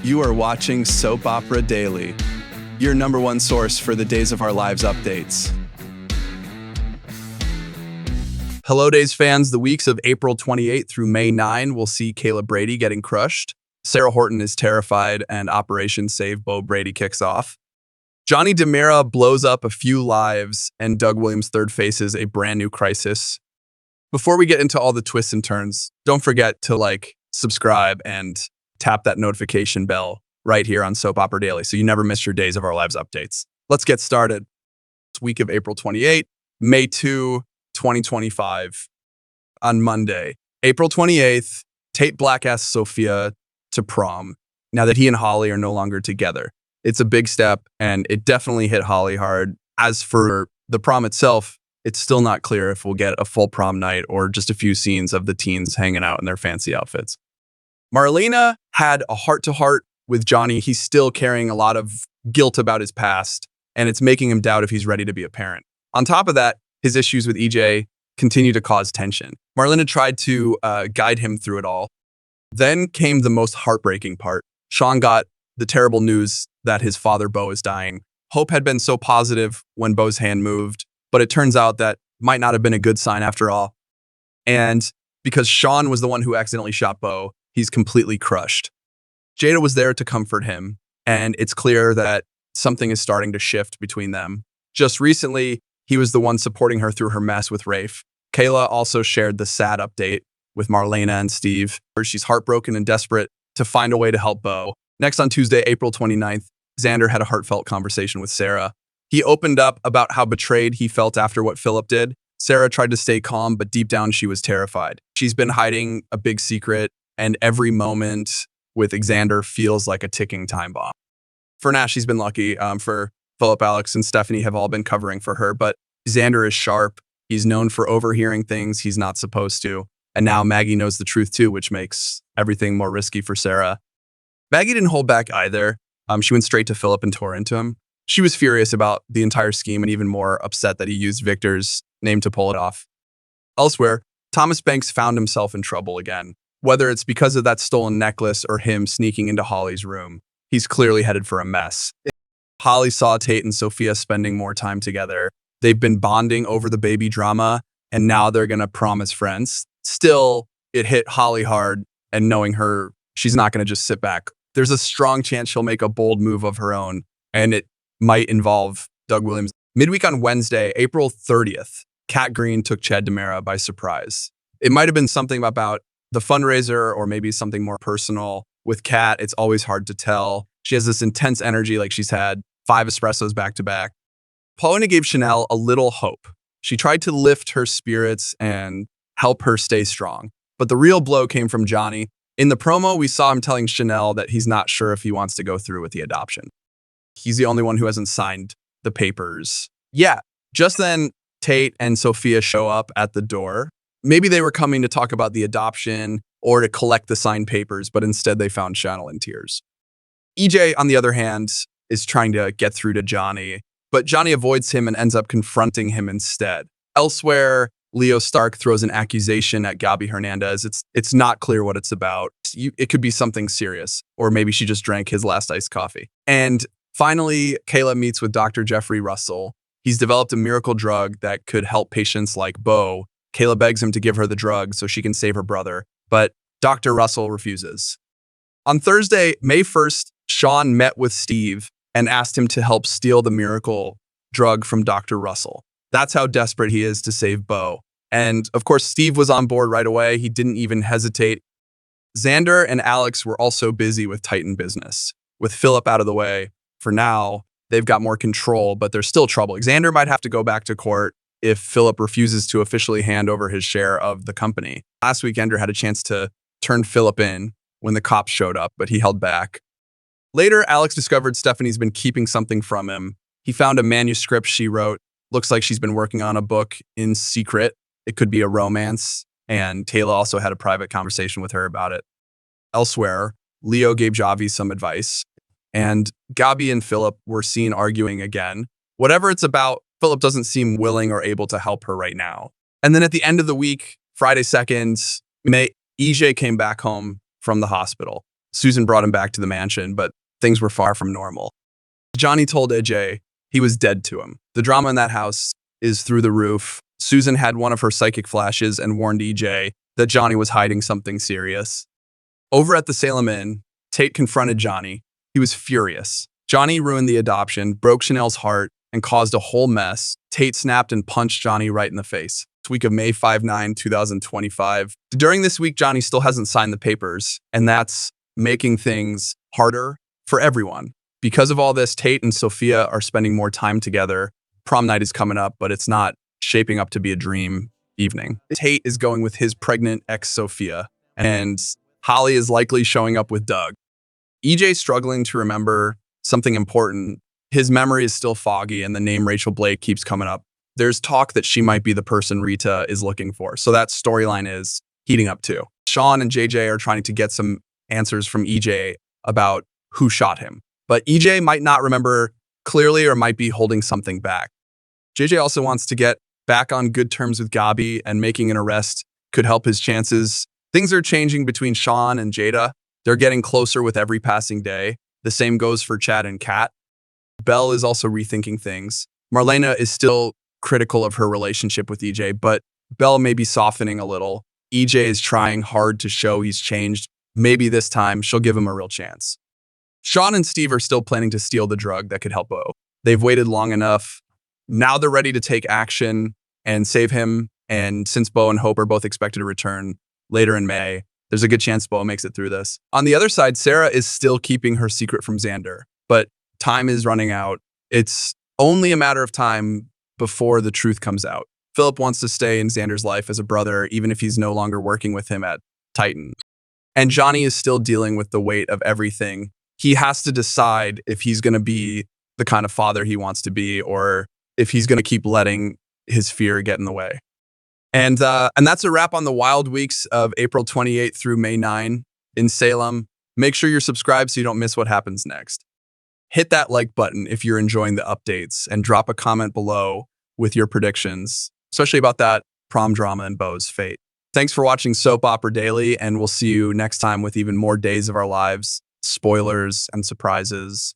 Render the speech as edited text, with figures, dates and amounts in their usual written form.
You are watching Soap Opera Daily, your number one source for the Days of Our Lives updates. Hello, Days fans. The weeks of April 28 through May 9 will see Kayla Brady getting crushed. Sarah Horton is terrified, and Operation Save Bo Brady kicks off. Johnny DiMera blows up a few lives, and Doug Williams III faces a brand new crisis. Before we get into all the twists and turns, don't forget to subscribe, and tap that notification bell right here on Soap Opera Daily so you never miss your Days of Our Lives updates. Let's get started. It's week of April 28, May 2, 2025. On Monday, April 28th, Tate Black asks Sophia to prom now that he and Holly are no longer together. It's a big step, and it definitely hit Holly hard. As for the prom itself, it's still not clear if we'll get a full prom night or just a few scenes of the teens hanging out in their fancy outfits. Marlena had a heart-to-heart with Johnny. He's still carrying a lot of guilt about his past, and it's making him doubt if he's ready to be a parent. On top of that, his issues with EJ continue to cause tension. Marlena tried to guide him through it all. Then came the most heartbreaking part. Shawn got the terrible news that his father, Bo, is dying. Hope had been so positive when Bo's hand moved, but it turns out that might not have been a good sign after all. And because Shawn was the one who accidentally shot Bo, he's completely crushed. Jada was there to comfort him, and it's clear that something is starting to shift between them. Just recently, he was the one supporting her through her mess with Rafe. Kayla also shared the sad update with Marlena and Steve, where she's heartbroken and desperate to find a way to help Bo. Next, on Tuesday, April 29th, Xander had a heartfelt conversation with Sarah. He opened up about how betrayed he felt after what Philip did. Sarah tried to stay calm, but deep down she was terrified. She's been hiding a big secret, and every moment with Xander feels like a ticking time bomb. For now, she's been lucky. For Philip, Alex, and Stephanie have all been covering for her, but Xander is sharp. He's known for overhearing things he's not supposed to. And now Maggie knows the truth too, which makes everything more risky for Sarah. Maggie didn't hold back either. She went straight to Philip and tore into him. She was furious about the entire scheme and even more upset that he used Victor's name to pull it off. Elsewhere, Thomas Banks found himself in trouble again. Whether it's because of that stolen necklace or him sneaking into Holly's room, he's clearly headed for a mess. Holly saw Tate and Sophia spending more time together. They've been bonding over the baby drama, and now they're going to prom as friends. Still, it hit Holly hard, and knowing her, she's not going to just sit back. There's a strong chance she'll make a bold move of her own, and it might involve Doug Williams. Midweek on Wednesday, April 30th, Kat Greene took Chad DiMera by surprise. It might have been something about the fundraiser or maybe something more personal. With Kat, it's always hard to tell. She has this intense energy like she's had 5 espressos back to back. Paulina gave Chanel a little hope. She tried to lift her spirits and help her stay strong. But the real blow came from Johnny. In the promo, we saw him telling Chanel that he's not sure if he wants to go through with the adoption. He's the only one who hasn't signed the papers. Yeah, just then, Tate and Sophia show up at the door. Maybe they were coming to talk about the adoption or to collect the signed papers, but instead they found Chanel in tears. EJ, on the other hand, is trying to get through to Johnny, but Johnny avoids him and ends up confronting him instead. Elsewhere, Leo Stark throws an accusation at Gabi Hernandez. It's not clear what it's about. It could be something serious, or maybe she just drank his last iced coffee. And finally, Kayla meets with Dr. Jeffrey Russell. He's developed a miracle drug that could help patients like Bo. Kayla begs him to give her the drug so she can save her brother, but Dr. Russell refuses. On Thursday, May 1st, Shawn met with Steve and asked him to help steal the miracle drug from Dr. Russell. That's how desperate he is to save Bo. And of course, Steve was on board right away. He didn't even hesitate. Xander and Alex were also busy with Titan business. With Philip out of the way, for now, they've got more control, but there's still trouble. Xander might have to go back to court if Philip refuses to officially hand over his share of the company. Last week, Xander had a chance to turn Philip in when the cops showed up, but he held back. Later, Alex discovered Stephanie's been keeping something from him. He found a manuscript she wrote. Looks like she's been working on a book in secret. It could be a romance, and Kayla also had a private conversation with her about it. Elsewhere, Leo gave Javi some advice, and Gabi and Philip were seen arguing again. Whatever it's about, Philip doesn't seem willing or able to help her right now. And then at the end of the week, Friday 2nd, EJ came back home from the hospital. Susan brought him back to the mansion, but things were far from normal. Johnny told AJ he was dead to him. The drama in that house is through the roof. Susan had one of her psychic flashes and warned EJ that Johnny was hiding something serious. Over at the Salem Inn, Tate confronted Johnny. He was furious. Johnny ruined the adoption, broke Chanel's heart, and caused a whole mess. Tate snapped and punched Johnny right in the face. This week of May 5-9, 2025. During this week, Johnny still hasn't signed the papers, and that's making things harder for everyone. Because of all this, Tate and Sophia are spending more time together. Prom night is coming up, but it's not shaping up to be a dream evening. Tate is going with his pregnant ex Sophia, and Holly is likely showing up with Doug. EJ's struggling to remember something important. His memory is still foggy, and the name Rachel Blake keeps coming up. There's talk that she might be the person Rita is looking for, so that storyline is heating up too. Shawn and JJ are trying to get some answers from EJ about who shot him, but EJ might not remember clearly or might be holding something back. JJ also wants to get back on good terms with Gabi, and making an arrest could help his chances. Things are changing between Shawn and Jada. They're getting closer with every passing day. The same goes for Chad and Kat. Belle is also rethinking things. Marlena is still critical of her relationship with EJ, but Belle may be softening a little. EJ is trying hard to show he's changed. Maybe this time she'll give him a real chance. Shawn and Steve are still planning to steal the drug that could help Bo. They've waited long enough. Now they're ready to take action and save him. And since Bo and Hope are both expected to return later in May, there's a good chance Bo makes it through this. On the other side, Sarah is still keeping her secret from Xander, but time is running out. It's only a matter of time before the truth comes out. Philip wants to stay in Xander's life as a brother, even if he's no longer working with him at Titan. And Johnny is still dealing with the weight of everything. He has to decide if he's going to be the kind of father he wants to be, or if he's going to keep letting his fear get in the way. And that's a wrap on the wild weeks of April 28th through May 9 in Salem. Make sure you're subscribed so you don't miss what happens next. Hit that like button if you're enjoying the updates, and drop a comment below with your predictions, especially about that prom drama and Bo's fate. Thanks for watching Soap Opera Daily, and we'll see you next time with even more days of our lives, spoilers, and surprises.